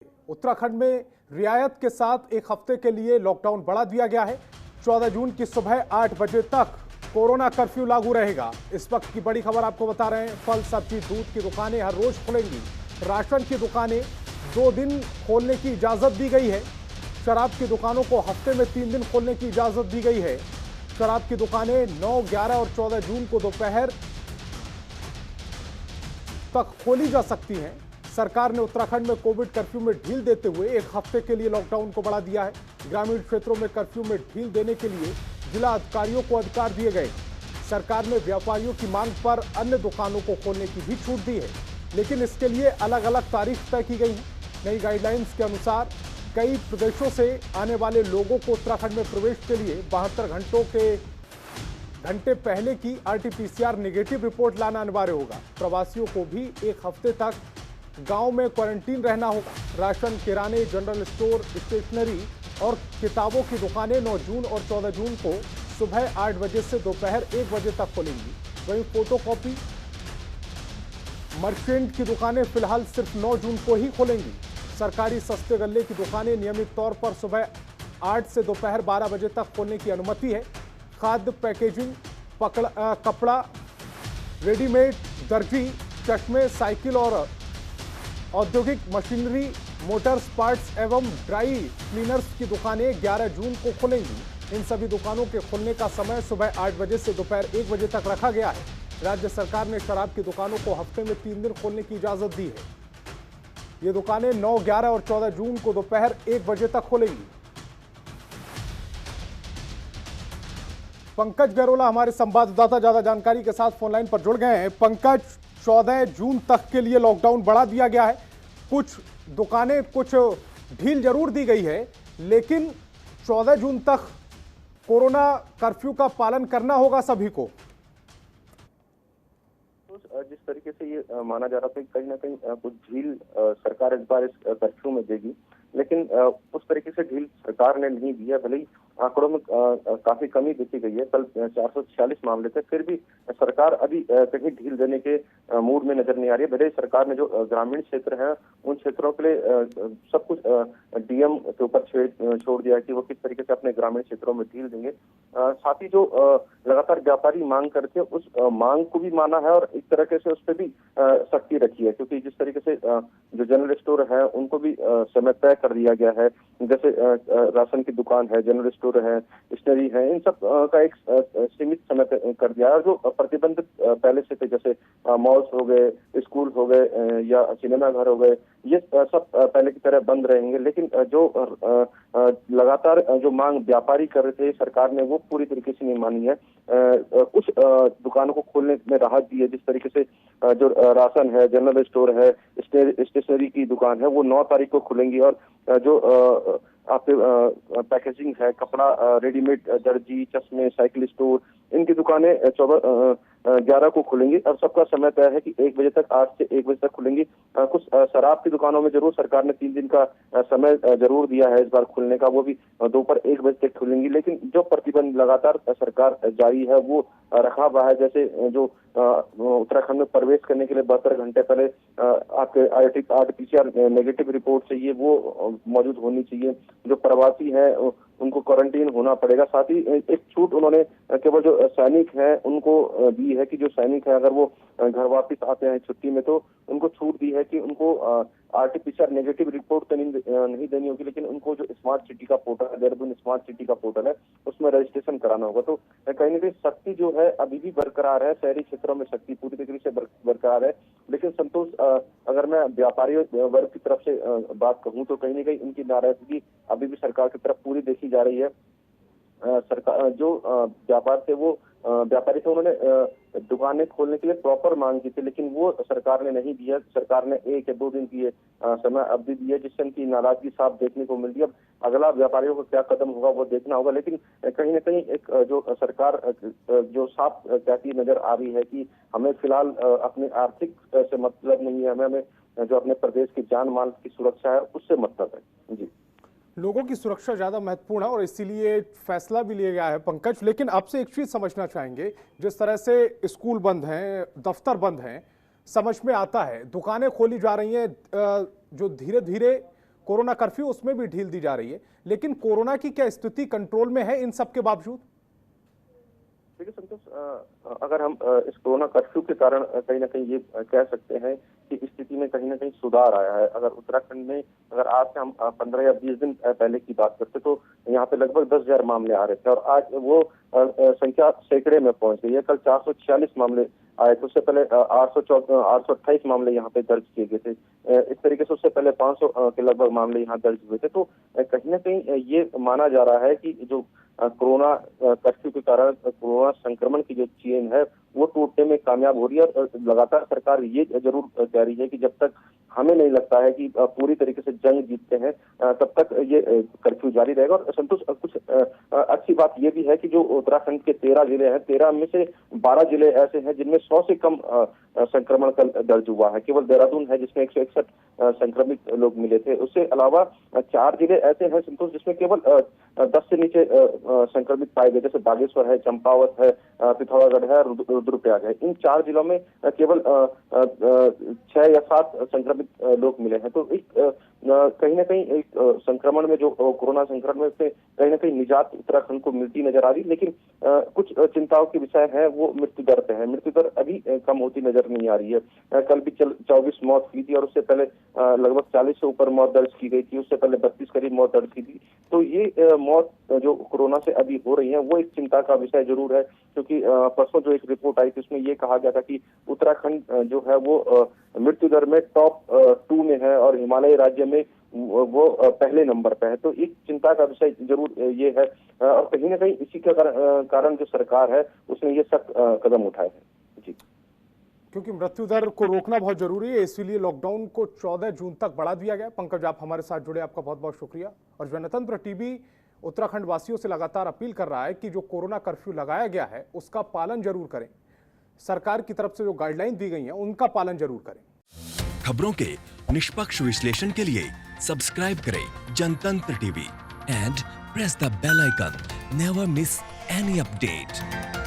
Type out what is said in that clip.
उत्तराखंड में रियायत के साथ एक हफ्ते के लिए लॉकडाउन बढ़ा दिया गया है। 14 जून की सुबह 8 बजे तक कोरोना कर्फ्यू लागू रहेगा। इस वक्त की बड़ी खबर आपको बता रहे हैं। फल, सब्जी, दूध की दुकानें हर रोज खुलेंगी। राशन की दुकानें 2 दिन खोलने की इजाजत दी गई है। शराब की दुकानों को हफ्ते में 3 दिन खोलने की इजाजत दी गई है। शराब की दुकानें 9, 11 और 14 जून को दोपहर तक खोली जा सकती हैं। सरकार ने उत्तराखंड में कोविड कर्फ्यू में ढील देते हुए एक हफ्ते के लिए लॉकडाउन को बढ़ा दिया है। ग्रामीण क्षेत्रों में कर्फ्यू में ढील देने के लिए जिला अधिकारियों को अधिकार दिए गए। सरकार ने व्यापारियों की मांग पर अन्य दुकानों को खोलने की भी छूट दी है, लेकिन इसके लिए अलग अलग तारीख तय की गई है। नई गाइडलाइंस के अनुसार कई प्रदेशों से आने वाले लोगों को उत्तराखंड में प्रवेश के लिए 72 घंटे पहले की RT-PCR नेगेटिव रिपोर्ट लाना अनिवार्य होगा। प्रवासियों को भी एक हफ्ते तक गांव में क्वारंटीन रहना होगा। राशन, किराने, जनरल स्टोर, स्टेशनरी और किताबों की दुकानें 9 जून और 14 जून को सुबह 8 बजे से दोपहर 1 बजे तक खुलेंगी। वहीं फोटोकॉपी, मर्चेंट की दुकानें फिलहाल सिर्फ 9 जून को ही खुलेंगी। सरकारी सस्ते गल्ले की दुकानें नियमित तौर पर सुबह 8 से दोपहर 12 बजे तक खोलने की अनुमति है। खाद्य, पैकेजिंग, कपड़ा, रेडीमेड, दर्जी, चश्मे, साइकिल और औद्योगिक मशीनरी, मोटर्स पार्ट्स एवं ड्राई क्लीनर्स की दुकानें 11 जून को खुलेंगी। इन सभी दुकानों के खुलने का समय सुबह 8 बजे से दोपहर 1 बजे तक रखा गया है। राज्य सरकार ने शराब की दुकानों को हफ्ते में 3 दिन खोलने की इजाजत दी है। ये दुकानें 9, 11 और 14 जून को दोपहर 1 बजे तक खुलेंगी। पंकज गरोला हमारे संवाददाता ज्यादा जानकारी के साथ फोन लाइन पर जुड़ गए हैं। पंकज, 14 जून तक के लिए लॉकडाउन बढ़ा दिया गया है। कुछ दुकानें, कुछ ढील जरूर दी गई है, लेकिन 14 जून तक कोरोना कर्फ्यू का पालन करना होगा सभी को। जिस तरीके से ये माना जा रहा था कि कहीं ना कहीं कुछ ढील सरकार इस बार इस कर्फ्यू में देगी, लेकिन उस तरीके से ढील सरकार ने नहीं दी है। भले ही आंकड़ों में काफी कमी देखी गई है, कल 446 मामले थे, फिर भी सरकार अभी कहीं ढील देने के मूड में नजर नहीं आ रही है। भले ही सरकार ने जो ग्रामीण क्षेत्र हैं उन क्षेत्रों के लिए सब कुछ DM के ऊपर छोड़ दिया है कि वो किस तरीके से अपने ग्रामीण क्षेत्रों में ढील देंगे। साथ ही जो लगातार व्यापारी मांग करते हैं उस मांग को भी माना है और एक तरीके से उस पर भी सख्ती रखी है, क्योंकि जिस तरीके से जो जनरल स्टोर है उनको भी समय तय कर दिया गया है। जैसे राशन की दुकान है, जनरल स्टोर है, स्टेशनरी है, इन सब का एक सीमित समय कर दिया है। जो प्रतिबंधित पहले से थे, जैसे मॉल्स हो गए, स्कूल हो गए या सिनेमा घर हो गए, ये सब पहले की तरह बंद रहेंगे। लेकिन जो लगातार जो मांग व्यापारी कर रहे थे, सरकार ने वो पूरी तरीके से नहीं मानी है। कुछ दुकानों को खोलने में राहत दी है। जिस तरीके से जो राशन है, जनरल स्टोर है, स्टेशनरी की दुकान है, वो 9 तारीख को खुलेंगी। और जो आपके पैकेजिंग है, कपड़ा, रेडीमेड, दर्जी, चश्मे, साइकिल स्टोर, इनकी दुकानें 11 को खुलेंगी और सबका समय तय है कि 1 बजे तक, 8 से 1 बजे तक खुलेंगी। कुछ शराब की दुकानों में जरूर सरकार ने 3 दिन का समय जरूर दिया है इस बार खुलने का, वो भी दोपहर 1 बजे तक खुलेंगी। लेकिन जो प्रतिबंध लगातार सरकार जारी है वो रखा हुआ है। जैसे जो उत्तराखंड में प्रवेश करने के लिए 72 घंटे पहले आपके RT-PCR नेगेटिव रिपोर्ट चाहिए, वो मौजूद होनी चाहिए। जो प्रवासी है उनको क्वारंटीन होना पड़ेगा। साथ ही एक छूट उन्होंने केवल जो सैनिक हैं उनको दी है कि जो सैनिक है अगर वो घर वापस आते हैं छुट्टी में, तो उनको छूट दी है कि उनको RT-PCR नेगेटिव रिपोर्ट तो नहीं देनी होगी, लेकिन उनको जो स्मार्ट सिटी का पोर्टल है, देहरादून स्मार्ट सिटी का पोर्टल है, उसमें रजिस्ट्रेशन कराना होगा। तो कहीं ना कहीं सख्ती जो है अभी भी बरकरार है। शहरी क्षेत्रों में सख्ती पूरी तरीके से बरकरार है। लेकिन संतोष, अगर मैं व्यापारी वर्ग की तरफ से बात कहूँ तो कहीं ना कहीं उनकी नाराजगी अभी भी सरकार की तरफ पूरी देखी जा रही है। सरकार जो व्यापार थे, वो व्यापारी थे, उन्होंने दुकानें खोलने के लिए प्रॉपर मांग की थी, लेकिन वो सरकार ने नहीं दिया। सरकार ने 1 या 2 दिन की समय अवधि दी है, जिससे उनकी नाराजगी साफ देखने को मिल रही है। अब अगला व्यापारियों को क्या कदम होगा वो देखना होगा। लेकिन कहीं ना कहीं एक जो सरकार जो साफ कहती नजर आ रही है कि हमें फिलहाल अपने आर्थिक से मतलब नहीं है, हमें जो अपने प्रदेश की जान माल की सुरक्षा है उससे मतलब है। जी, लोगों की सुरक्षा ज्यादा महत्वपूर्ण है और इसीलिए फैसला भी लिया गया है। पंकज, लेकिन आपसे एक चीज समझना चाहेंगे, जिस तरह से स्कूल बंद हैं, दफ्तर बंद हैं, समझ में आता है, दुकानें खोली जा रही हैं, जो धीरे धीरे कोरोना कर्फ्यू उसमें भी ढील दी जा रही है, लेकिन कोरोना की क्या स्थिति कंट्रोल में है इन सब के बावजूद? देखिए संतोष, अगर हम इस कोरोना कर्फ्यू के कारण कहीं ना कहीं ये कह सकते हैं कि स्थिति में कहीं ना कहीं सुधार आया है। अगर उत्तराखंड में अगर आज से हम 15 या 20 दिन पहले की बात करते तो यहाँ पे लगभग 10,000 मामले आ रहे थे और आज वो संख्या सैकड़े में पहुंच गई है। कल 446 मामले आए थे, उससे पहले 828 मामले यहाँ पे दर्ज किए गए थे। इस तरीके से उससे पहले 500 के लगभग मामले यहाँ दर्ज हुए थे। तो कहीं ना कहीं ये माना जा रहा है कि जो कोरोना कर्फ्यू के कारण कोरोना संक्रमण की जो चेन है वो टूटने में कामयाब हो रही है और लगातार सरकार ये जरूर कह रही है कि जब तक हमें नहीं लगता है कि पूरी तरीके से जंग जीतते हैं तब तक ये कर्फ्यू जारी रहेगा। और संतोष, कुछ अच्छी बात ये भी है कि जो उत्तराखंड के 13 जिले हैं, 13 में से 12 जिले ऐसे हैं जिनमें 100 से कम संक्रमण कल दर्ज हुआ है। केवल देहरादून है जिसमें 161 संक्रमित लोग मिले थे। उसके अलावा 4 जिले ऐसे हैं संतोष जिसमें केवल 10 से नीचे संक्रमित पाए गए, जैसे बागेश्वर है, चंपावत है, पिथौरागढ़ है, रुद्रप्रयाग है। इन 4 जिलों में केवल 6 या 7 संक्रमित लोग मिले हैं। तो कहीं ना कहीं एक संक्रमण में जो कोरोना संक्रमण से कहीं ना कहीं निजात उत्तराखंड को मिलती नजर आ रही, लेकिन कुछ चिंताओं के विषय है वो मृत्यु दर पे है। मृत्यु दर अभी कम होती नजर नहीं आ रही है। कल भी 24 मौत हुई थी और उससे पहले लगभग 40 से ऊपर मौत दर्ज की गई थी, उससे पहले 32 करीब मौत दर्ज की थी। तो ये मौत जो कोरोना से अभी हो रही है वो एक चिंता का विषय जरूर है, क्योंकि परसों जो एक रिपोर्ट आई थी उसमें ये कहा गया था कि उत्तराखंड जो है वो मृत्यु दर में टॉप 2 में है और हिमालय राज्य में वो पहले नंबर पे है। तो एक चिंता का विषय जरूर ये है और कहीं ना कहीं इसी के कारण जो सरकार है उसने ये सख्त कदम उठाए हैं। जी, क्योंकि मृत्यु दर को रोकना बहुत जरूरी है, इसीलिए लॉकडाउन को 14 जून तक बढ़ा दिया गया। पंकज, आप हमारे साथ जुड़े, आपका बहुत बहुत शुक्रिया। और जनतंत्र टीवी उत्तराखंड वासियों से लगातार अपील कर रहा है कि जो कोरोना कर्फ्यू लगाया गया है उसका पालन जरूर करें। सरकार की तरफ से जो गाइडलाइन दी गई है उनका पालन जरूर करें। खबरों के निष्पक्ष विश्लेषण के लिए सब्सक्राइब करें Jantantra TV and press the bell icon. Never miss any update.